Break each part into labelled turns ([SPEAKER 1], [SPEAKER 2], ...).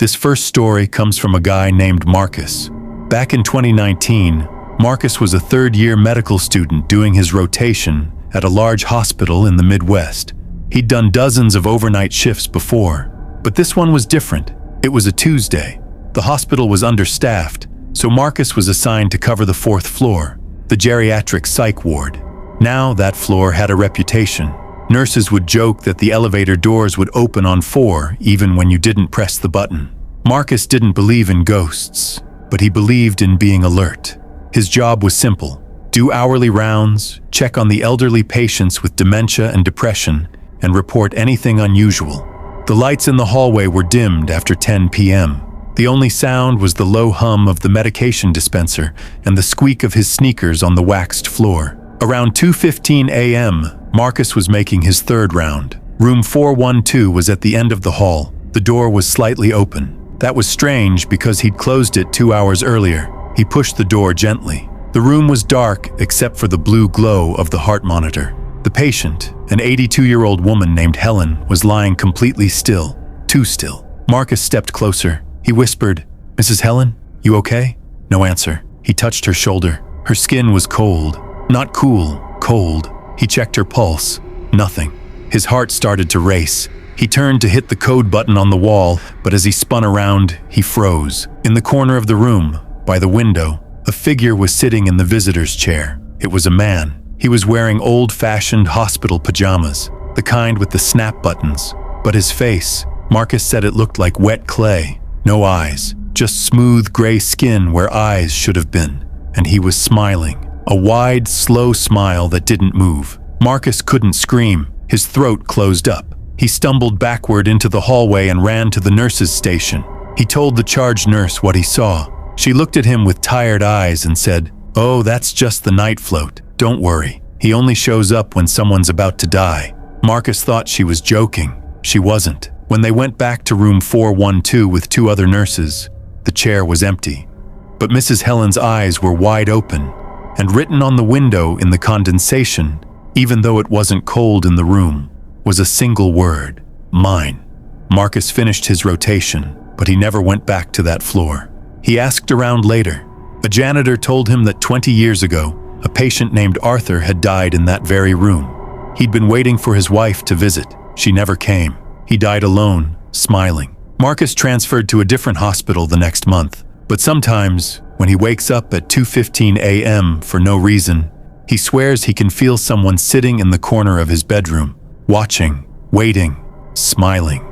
[SPEAKER 1] This first story comes from a guy named Marcus. Back in 2019, Marcus was a third-year medical student doing his rotation at a large hospital in the Midwest. He'd done dozens of overnight shifts before, but this one was different. It was a Tuesday. The hospital was understaffed, so Marcus was assigned to cover the fourth floor, the geriatric psych ward. Now that floor had a reputation. Nurses would joke that the elevator doors would open on 4 even when you didn't press the button. Marcus didn't believe in ghosts, but he believed in being alert. His job was simple: do hourly rounds, check on the elderly patients with dementia and depression, and report anything unusual. The lights in the hallway were dimmed after 10 p.m. The only sound was the low hum of the medication dispenser and the squeak of his sneakers on the waxed floor. Around 2:15 a.m., Marcus was making his third round. Room 412 was at the end of the hall. The door was slightly open. That was strange because he'd closed it 2 hours earlier. He pushed the door gently. The room was dark except for the blue glow of the heart monitor. The patient, an 82-year-old woman named Helen, was lying completely still. Too still. Marcus stepped closer. He whispered, "Mrs. Helen, you okay?" No answer. He touched her shoulder. Her skin was cold. Not cool, cold. He checked her pulse. Nothing. His heart started to race. He turned to hit the code button on the wall, but as he spun around, he froze. In the corner of the room, by the window, a figure was sitting in the visitor's chair. It was a man. He was wearing old-fashioned hospital pajamas, the kind with the snap buttons. But his face, Marcus said it looked like wet clay. No eyes, just smooth gray skin where eyes should have been. And he was smiling. A wide, slow smile that didn't move. Marcus couldn't scream. His throat closed up. He stumbled backward into the hallway and ran to the nurse's station. He told the charge nurse what he saw. She looked at him with tired eyes and said, "Oh, that's just the night float. Don't worry. He only shows up when someone's about to die." Marcus thought she was joking. She wasn't. When they went back to room 412 with 2 other nurses, the chair was empty. But Mrs. Helen's eyes were wide open, and written on the window in the condensation, even though it wasn't cold in the room, was a single word: mine. Marcus finished his rotation, but he never went back to that floor. He asked around later. A janitor told him that 20 years ago, a patient named Arthur had died in that very room. He'd been waiting for his wife to visit. She never came. He died alone, smiling. Marcus transferred to a different hospital the next month, but sometimes, when he wakes up at 2:15 a.m. for no reason, he swears he can feel someone sitting in the corner of his bedroom, watching, waiting, smiling.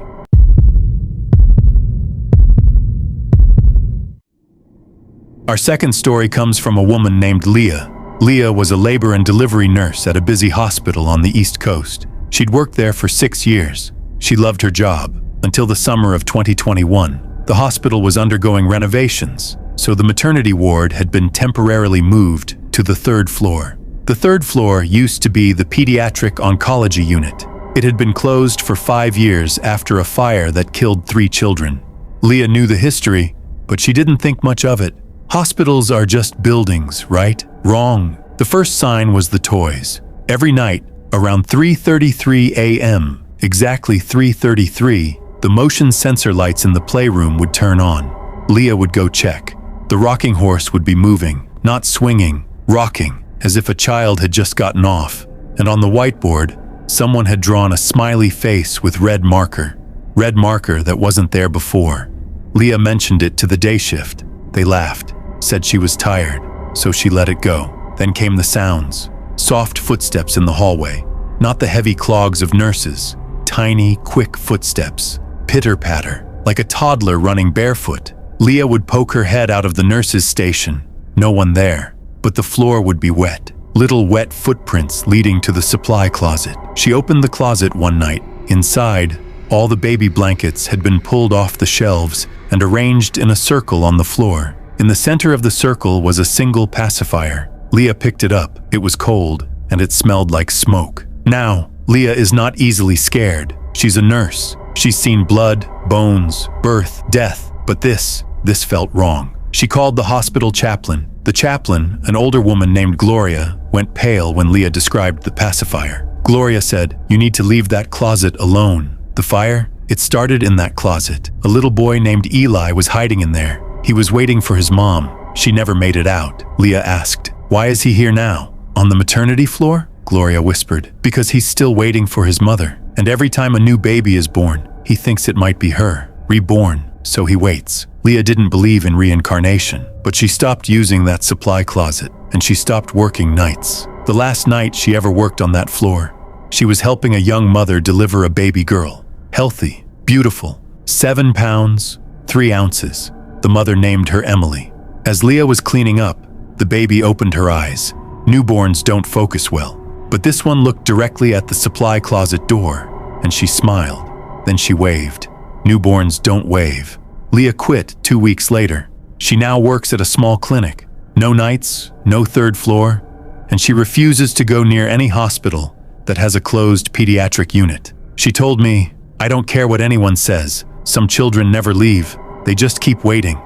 [SPEAKER 1] Our second story comes from a woman named Leah. Leah was a labor and delivery nurse at a busy hospital on the East Coast. She'd worked there for 6 years. She loved her job, until the summer of 2021. The hospital was undergoing renovations, so the maternity ward had been temporarily moved to the 3rd floor. The 3rd floor used to be the pediatric oncology unit. It had been closed for 5 years after a fire that killed 3 children. Leah knew the history, but she didn't think much of it. Hospitals are just buildings, right? Wrong. The first sign was the toys. Every night, around 3:33 a.m., exactly 3:33, the motion sensor lights in the playroom would turn on. Leah would go check. The rocking horse would be moving, not swinging, rocking, as if a child had just gotten off. And on the whiteboard, someone had drawn a smiley face with red marker that wasn't there before. Leah mentioned it to the day shift. They laughed, said she was tired, so she let it go. Then came the sounds. Soft footsteps in the hallway, not the heavy clogs of nurses. Tiny, quick footsteps. Pitter-patter, like a toddler running barefoot. Leah would poke her head out of the nurse's station. No one there, but the floor would be wet. Little wet footprints leading to the supply closet. She opened the closet one night. Inside, all the baby blankets had been pulled off the shelves and arranged in a circle on the floor. In the center of the circle was a single pacifier. Leah picked it up. It was cold, and it smelled like smoke. Now, Leah is not easily scared. She's a nurse. She's seen blood, bones, birth, death. But this felt wrong. She called the hospital chaplain. The chaplain, an older woman named Gloria, went pale when Leah described the pacifier. Gloria said, "You need to leave that closet alone. The fire? It started in that closet. A little boy named Eli was hiding in there. He was waiting for his mom. She never made it out. Leah asked, "Why is he here now? On the maternity floor?" Gloria whispered, "Because he's still waiting for his mother. And every time a new baby is born, he thinks it might be her, reborn, so he waits." Leah didn't believe in reincarnation, but she stopped using that supply closet, and she stopped working nights. The last night she ever worked on that floor, she was helping a young mother deliver a baby girl. Healthy, beautiful, 7 pounds, 3 ounces. The mother named her Emily. As Leah was cleaning up, the baby opened her eyes. Newborns don't focus well, but this one looked directly at the supply closet door, and she smiled. Then she waved. Newborns don't wave. Leah quit 2 weeks later. She now works at a small clinic. No nights, no third floor, and she refuses to go near any hospital that has a closed pediatric unit. She told me, "I don't care what anyone says. Some children never leave. They just keep waiting."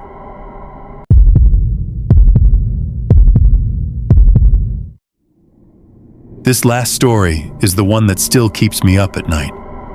[SPEAKER 1] This last story is the one that still keeps me up at night.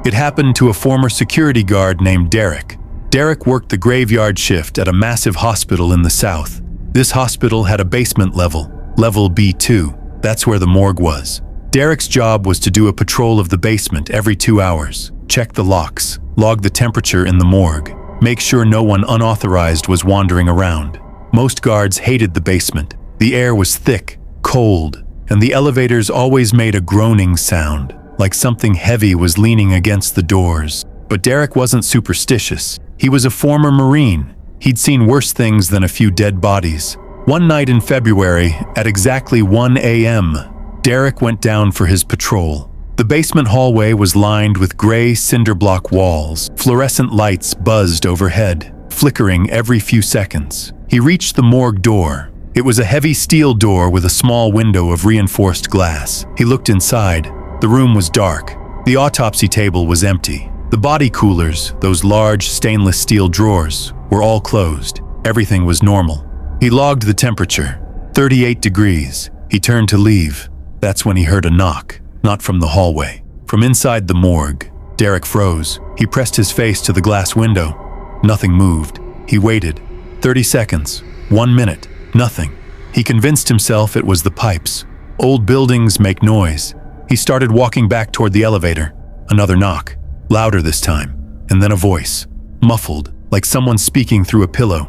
[SPEAKER 1] It happened to a former security guard named Derek. Derek worked the graveyard shift at a massive hospital in the south. This hospital had a basement level, level B2. That's where the morgue was. Derek's job was to do a patrol of the basement every 2 hours, check the locks, log the temperature in the morgue, make sure no one unauthorized was wandering around. Most guards hated the basement. The air was thick, cold, and the elevators always made a groaning sound, like something heavy was leaning against the doors. But Derek wasn't superstitious. He was a former Marine. He'd seen worse things than a few dead bodies. One night in February, at exactly 1 a.m., Derek went down for his patrol. The basement hallway was lined with gray cinder block walls. Fluorescent lights buzzed overhead, flickering every few seconds. He reached the morgue door. It was a heavy steel door with a small window of reinforced glass. He looked inside. The room was dark. The autopsy table was empty. The body coolers, those large stainless steel drawers, were all closed. Everything was normal. He logged the temperature, 38 degrees. He turned to leave. That's when he heard a knock, not from the hallway. From inside the morgue, Derek froze. He pressed his face to the glass window. Nothing moved. He waited. 30 seconds. 1 minute. Nothing. He convinced himself it was the pipes. Old buildings make noise. He started walking back toward the elevator. Another knock. Louder this time. And then a voice. Muffled, like someone speaking through a pillow.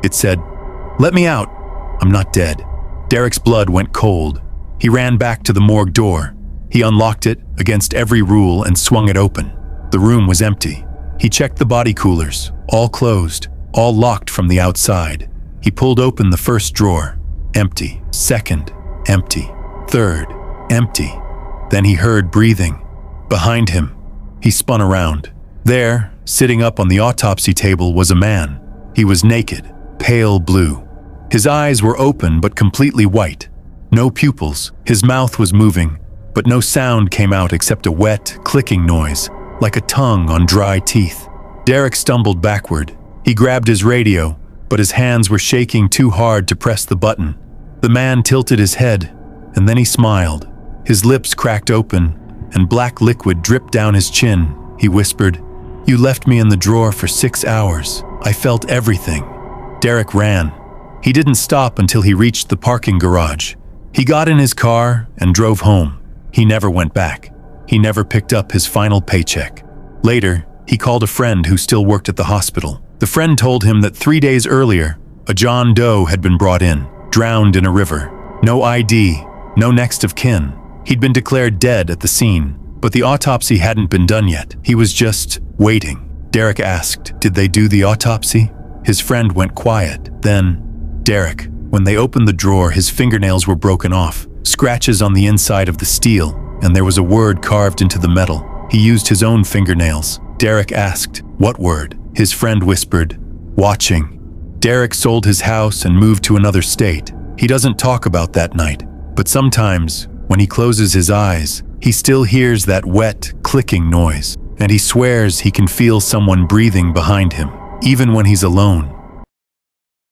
[SPEAKER 1] It said, "Let me out. I'm not dead." Derek's blood went cold. He ran back to the morgue door. He unlocked it against every rule and swung it open. The room was empty. He checked the body coolers, all closed, all locked from the outside. He pulled open the first drawer. Empty. Second. Empty. Third. Empty. Then he heard breathing. Behind him. He spun around. There, sitting up on the autopsy table, was a man. He was naked, pale blue. His eyes were open but completely white. No pupils. His mouth was moving, but no sound came out except a wet, clicking noise, like a tongue on dry teeth. Derek stumbled backward. He grabbed his radio, but his hands were shaking too hard to press the button. The man tilted his head, and then he smiled. His lips cracked open, and black liquid dripped down his chin. He whispered, "You left me in the drawer for 6 hours. I felt everything." Derek ran. He didn't stop until he reached the parking garage. He got in his car and drove home. He never went back. He never picked up his final paycheck. Later, he called a friend who still worked at the hospital. The friend told him that 3 days earlier, a John Doe had been brought in, drowned in a river. No ID, no next of kin. He'd been declared dead at the scene, but the autopsy hadn't been done yet. He was just waiting. Derek asked, "Did they do the autopsy?" His friend went quiet. Then, Derek, when they opened the drawer, his fingernails were broken off, scratches on the inside of the steel, and there was a word carved into the metal. He used his own fingernails. Derek asked, "What word?" His friend whispered, "Watching." Derek sold his house and moved to another state. He doesn't talk about that night, but sometimes, when he closes his eyes, he still hears that wet, clicking noise, and he swears he can feel someone breathing behind him, even when he's alone.